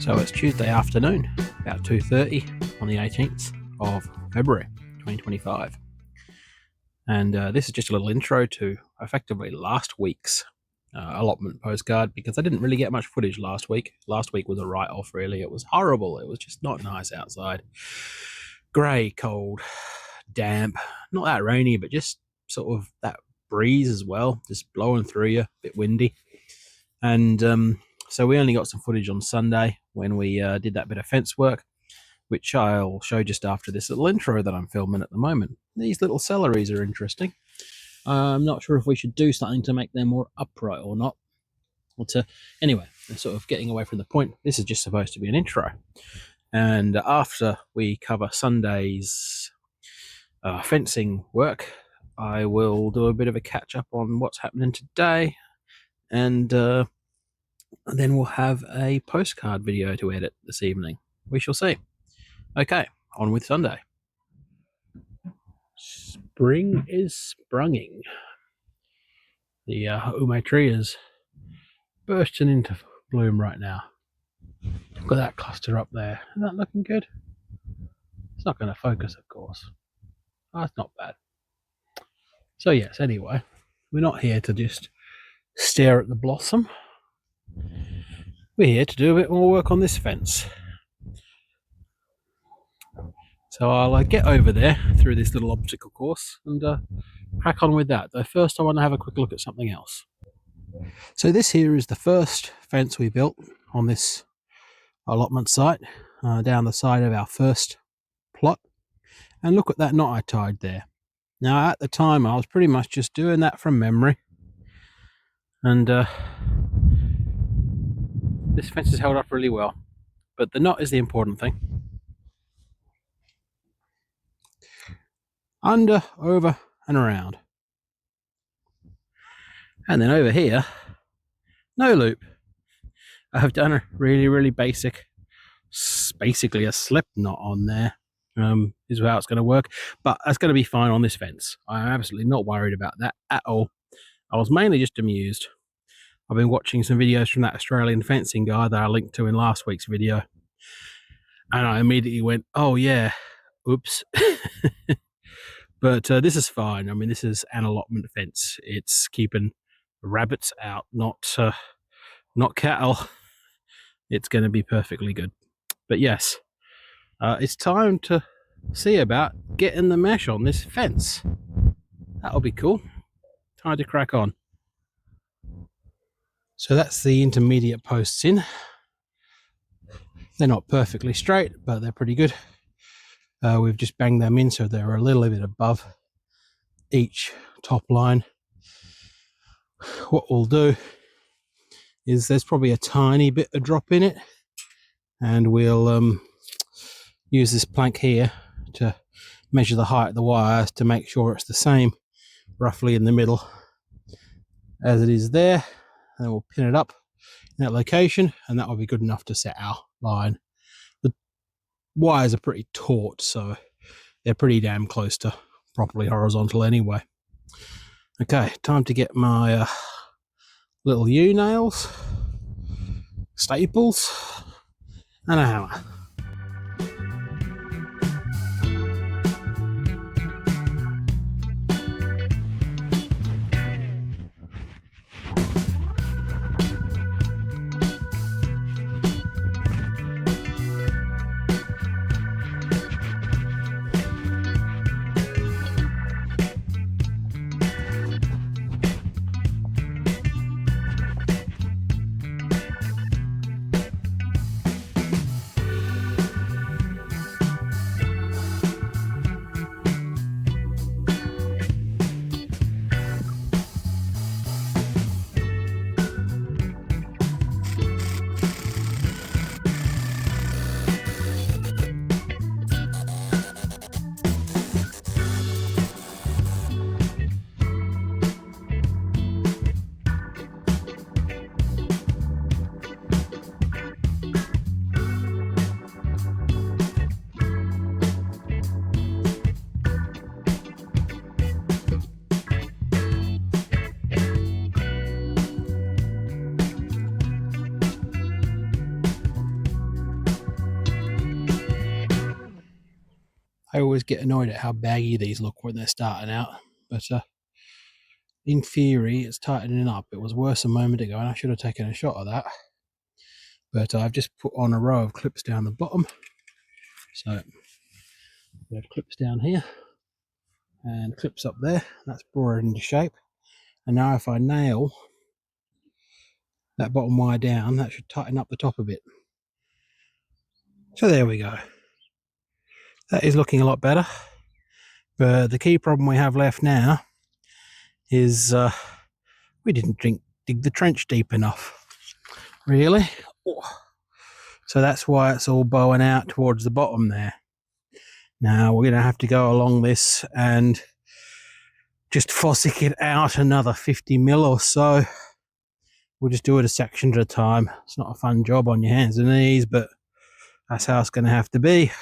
So it's Tuesday afternoon, about 2:30 on the 18th of February 2025. And this is just a little intro to effectively last week's allotment postcard, because I didn't really get much footage last week. Last week was a write-off, really. It was horrible. It was just not nice outside. Grey, cold, damp, not that rainy, but just sort of that breeze as well, just blowing through you, a bit windy. And so we only got some footage on Sunday when we did that bit of fence work, which I'll show just after this little intro that I'm filming at the moment. These little celeries are interesting. I'm not sure if we should do something to make them more upright or not. But anyway, sort of getting away from the point, this is just supposed to be an intro. And after we cover Sunday's fencing work, I will do a bit of a catch up on what's happening today, and then we'll have a postcard video to edit this evening. We shall see. Okay, on with Sunday. Spring is sprunging. The ume tree is bursting into bloom right now. Look at that cluster up there. Isn't that looking good? It's not going to focus, of course. Oh, that's not bad. So yes, anyway, we're not here to just stare at the blossom. We're here to do a bit more work on this fence. So I'll get over there through this little obstacle course and crack on with that. Though first I want to have a quick look at something else. So this here is the first fence we built on this allotment site, down the side of our first plot. And look at that knot I tied there. Now at the time I was pretty much just doing that from memory. And this fence has held up really well. But the knot is the important thing. Under, over and around. And then over here, no loop. I've done a really basic, basically a slip knot on there, is how it's going to work. But that's going to be fine on this fence. I'm absolutely not worried about that at all. I was mainly just amused. I've been watching some videos from that Australian fencing guy that I linked to in last week's video. And I immediately went, oh yeah, oops. But this is fine. I mean, this is an allotment fence. It's keeping rabbits out, not cattle. It's going to be perfectly good. But yes, it's time to see about getting the mesh on this fence. That'll be cool. Time to crack on. So that's the intermediate posts in. They're not perfectly straight, but they're pretty good. We've just banged them in so they're a little bit above each top line. What we'll do is there's probably a tiny bit of drop in it, and we'll use this plank here to measure the height of the wires to make sure it's the same roughly in the middle as it is there, and we'll pin it up in that location, and that will be good enough to set our line. Wires are pretty taut, so they're pretty damn close to properly horizontal anyway. Okay, time to get my little U-nails, staples, and a hammer. I always get annoyed at how baggy these look when they're starting out, but in theory it's tightening up. It was worse a moment ago and I should have taken a shot of that, but I've just put on a row of clips down the bottom. So we have clips down here and clips up there. That's brought it into shape, and now if I nail that bottom wire down, that should tighten up the top a bit. So there we go. That is looking a lot better, but the key problem we have left now is we didn't dig the trench deep enough, really. So that's why it's all bowing out towards the bottom there. Now we're going to have to go along this and just fossick it out another 50 mil or so. We'll just do it a section at a time. It's not a fun job on your hands and knees, but that's how it's going to have to be.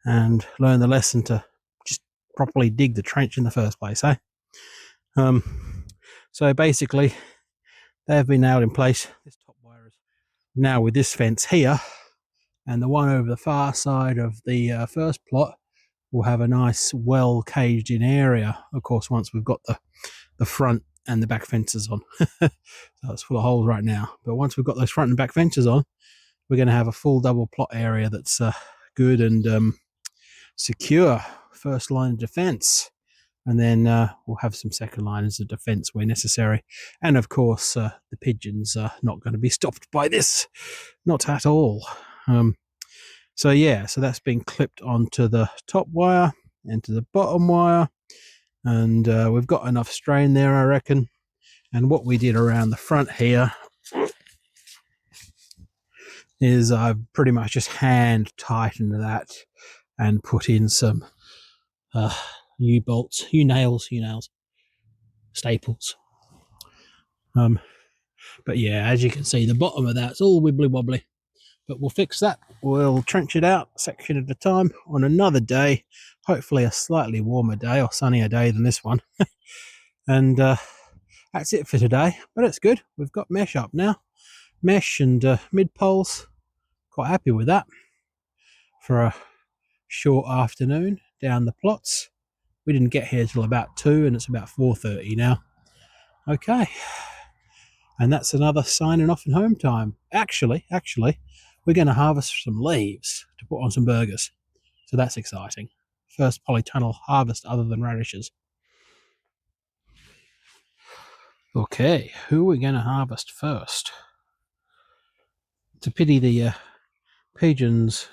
And learn the lesson to just properly dig the trench in the first place, eh? So basically, they've been nailed in place. This top wire is now with this fence here, and the one over the far side of the first plot will have a nice, well caged in area. Of course, once we've got the front and the back fences on. So it's full of holes right now. But once we've got those front and back fences on, we're going to have a full double plot area that's good and secure. First line of defense. And then we'll have some second lines of defense where necessary. And of course, the pigeons are not going to be stopped by this. Not at all. So yeah, so that's been clipped onto the top wire and to the bottom wire. And we've got enough strain there, I reckon. And what we did around the front here is I've pretty much just hand tightened that and put in some U-bolts, U-nails, staples. But yeah, as you can see, the bottom of that's all wibbly wobbly. But we'll fix that. We'll trench it out section at a time on another day. Hopefully a slightly warmer day or sunnier day than this one. And that's it for today. But it's good. We've got mesh up now. Mesh and mid poles. Quite happy with that. For a short afternoon down the plots. We didn't get here till about 2 and it's about 4:30 now. Okay. And that's another signing off and home time. Actually, we're going to harvest some leaves to put on some burgers. So that's exciting. First polytunnel harvest other than radishes. Okay, who are we going to harvest first? It's a pity the pigeons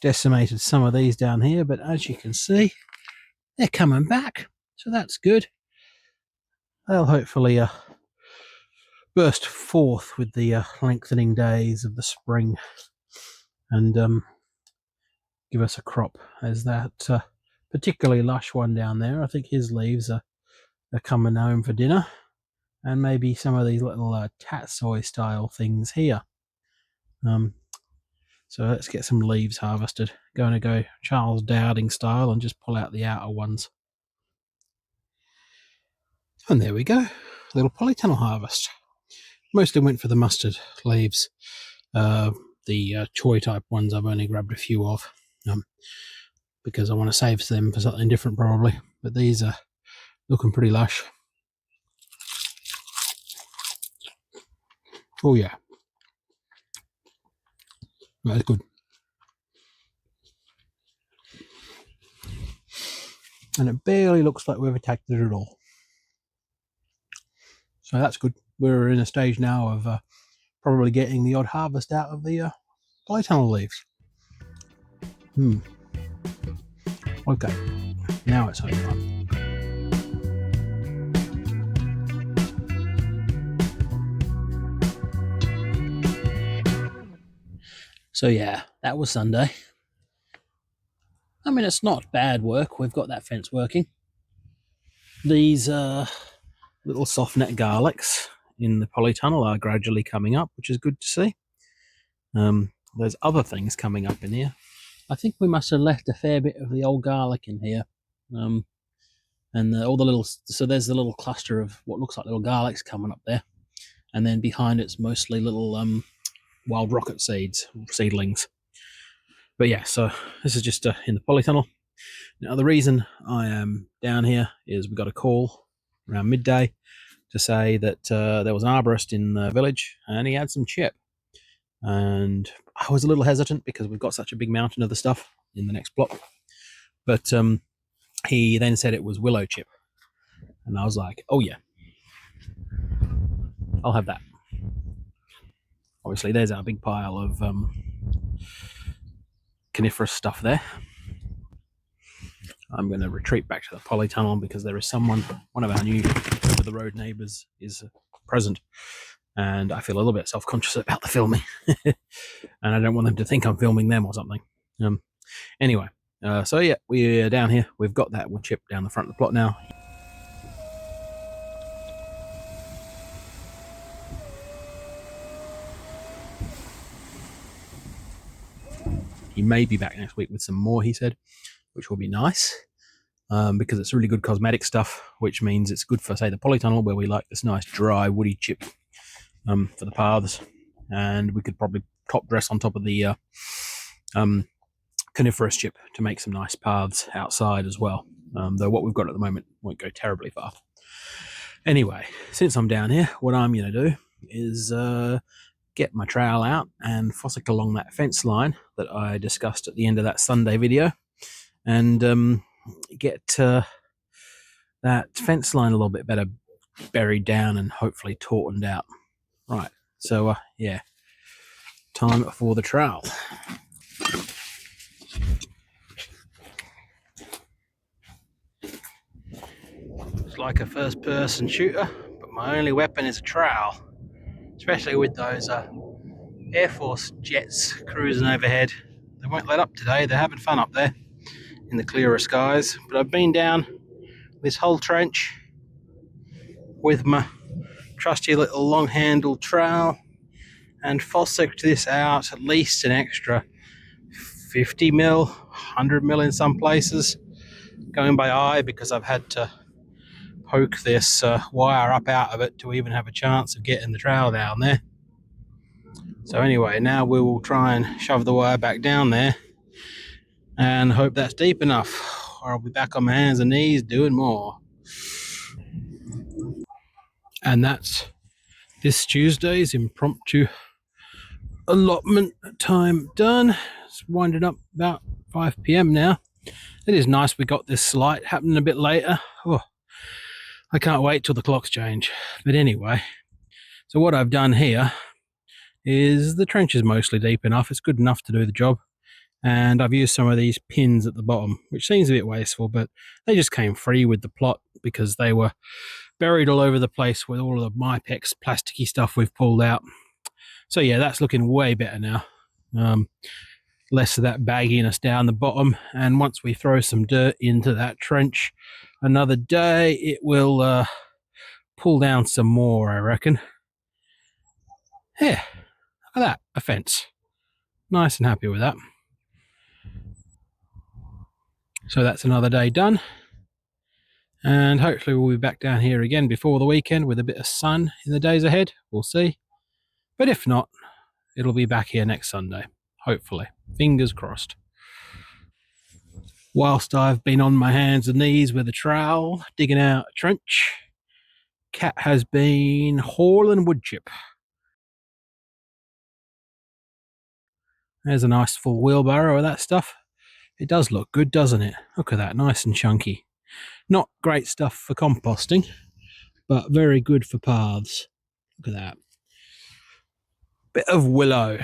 decimated some of these down here, but as you can see, they're coming back. So that's good. They'll hopefully burst forth with the lengthening days of the spring and give us a crop. There's that particularly lush one down there. I think his leaves are coming home for dinner, and maybe some of these little tatsoi style things here. So let's get some leaves harvested. Going to go Charles Dowding style and just pull out the outer ones. And there we go, a little polytunnel harvest. Mostly went for the mustard leaves. The choy type ones I've only grabbed a few of because I want to save them for something different probably. But these are looking pretty lush. Oh yeah, that's good. And it barely looks like we've attacked it at all. So that's good. We're in a stage now of probably getting the odd harvest out of the polytunnel leaves. Okay, now it's home time. So yeah, that was Sunday. I mean, it's not bad work. We've got that fence working. These little soft net garlics in the polytunnel are gradually coming up, which is good to see. There's other things coming up in here. I think we must have left a fair bit of the old garlic in here. And all the little, so there's the little cluster of what looks like little garlics coming up there. And then behind it's mostly little wild rocket seedlings. But yeah, so this is just in the Polytunnel. Now, the reason I am down here is we got a call around midday to say that there was an arborist in the village and he had some chip. And I was a little hesitant because we've got such a big mountain of the stuff in the next plot. But he then said it was willow chip. And I was like, oh yeah, I'll have that. Obviously, there's our big pile of coniferous stuff there. I'm going to retreat back to the Polytunnel because there is someone, one of our new over-the-road neighbours is present, and I feel a little bit self-conscious about the filming, and I don't want them to think I'm filming them or something. Anyway, so yeah, we're down here. We've got that wood chip down the front of the plot now. He may be back next week with some more, he said, which will be nice. Because it's really good cosmetic stuff, which means it's good for, say, the Polytunnel, where we like this nice dry woody chip for the paths, and we could probably top dress on top of the coniferous chip to make some nice paths outside as well, though what we've got at the moment won't go terribly far. Anyway, since I'm down here, what I'm going to do is get my trowel out and fossick along that fence line that I discussed at the end of that Sunday video, and get that fence line a little bit better buried down and hopefully tautened out. Right, so yeah, time for the trowel. It's like a first-person shooter, but my only weapon is a trowel, especially with those Air Force jets cruising overhead. They won't let up today. They're having fun up there in the clearer skies, but I've been down this whole trench with my trusty little long-handled trowel and fossicked this out at least an extra 50 mil, 100 mil in some places, going by eye because I've had to poke this wire up out of it to even have a chance of getting the trowel down there. So anyway, now we will try and shove the wire back down there and hope that's deep enough, or I'll be back on my hands and knees doing more. And that's this Tuesday's impromptu allotment time done. It's winding up about 5 p.m. now. It is nice we got this light happening a bit later. Oh, I can't wait till the clocks change. But anyway, so what I've done here is the trench is mostly deep enough. It's good enough to do the job. And I've used some of these pins at the bottom, which seems a bit wasteful, but they just came free with the plot because they were buried all over the place with all of the Mypex plasticky stuff we've pulled out. So yeah, that's looking way better now. Less of that bagginess down the bottom, and once we throw some dirt into that trench another day, it will pull down some more, I reckon. Yeah, look at that, a fence. Nice and happy with that. So that's another day done, and hopefully we'll be back down here again before the weekend with a bit of sun in the days ahead. We'll see, but if not, it'll be back here next Sunday, hopefully. Fingers crossed. Whilst I've been on my hands and knees with a trowel digging out a trench, Cat has been hauling wood chip. There's a nice full wheelbarrow of that stuff. It does look good, doesn't it? Look at that, nice and chunky. Not great stuff for composting, but very good for paths. Look at that. Bit of willow.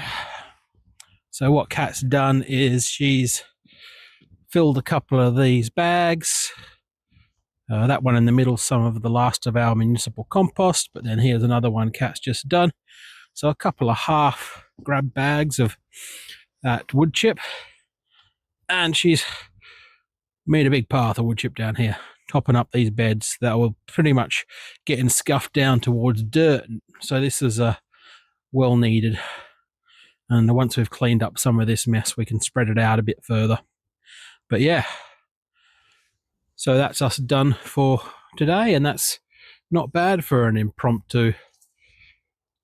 So what Kat's done is she's filled a couple of these bags. That one in the middle, some of the last of our municipal compost, but then here's another one Kat's just done. So a couple of half grab bags of that wood chip, and she's made a big path of wood chip down here, topping up these beds that will pretty much getting scuffed down towards dirt. So this is well needed, and once we've cleaned up some of this mess, we can spread it out a bit further. But yeah, so that's us done for today, and that's not bad for an impromptu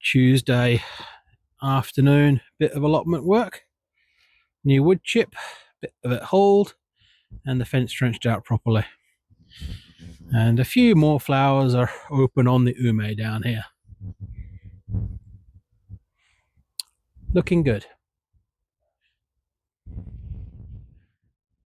Tuesday afternoon bit of allotment work. New wood chip, bit of it hauled, and the fence trenched out properly. And a few more flowers are open on the ume down here. Looking good.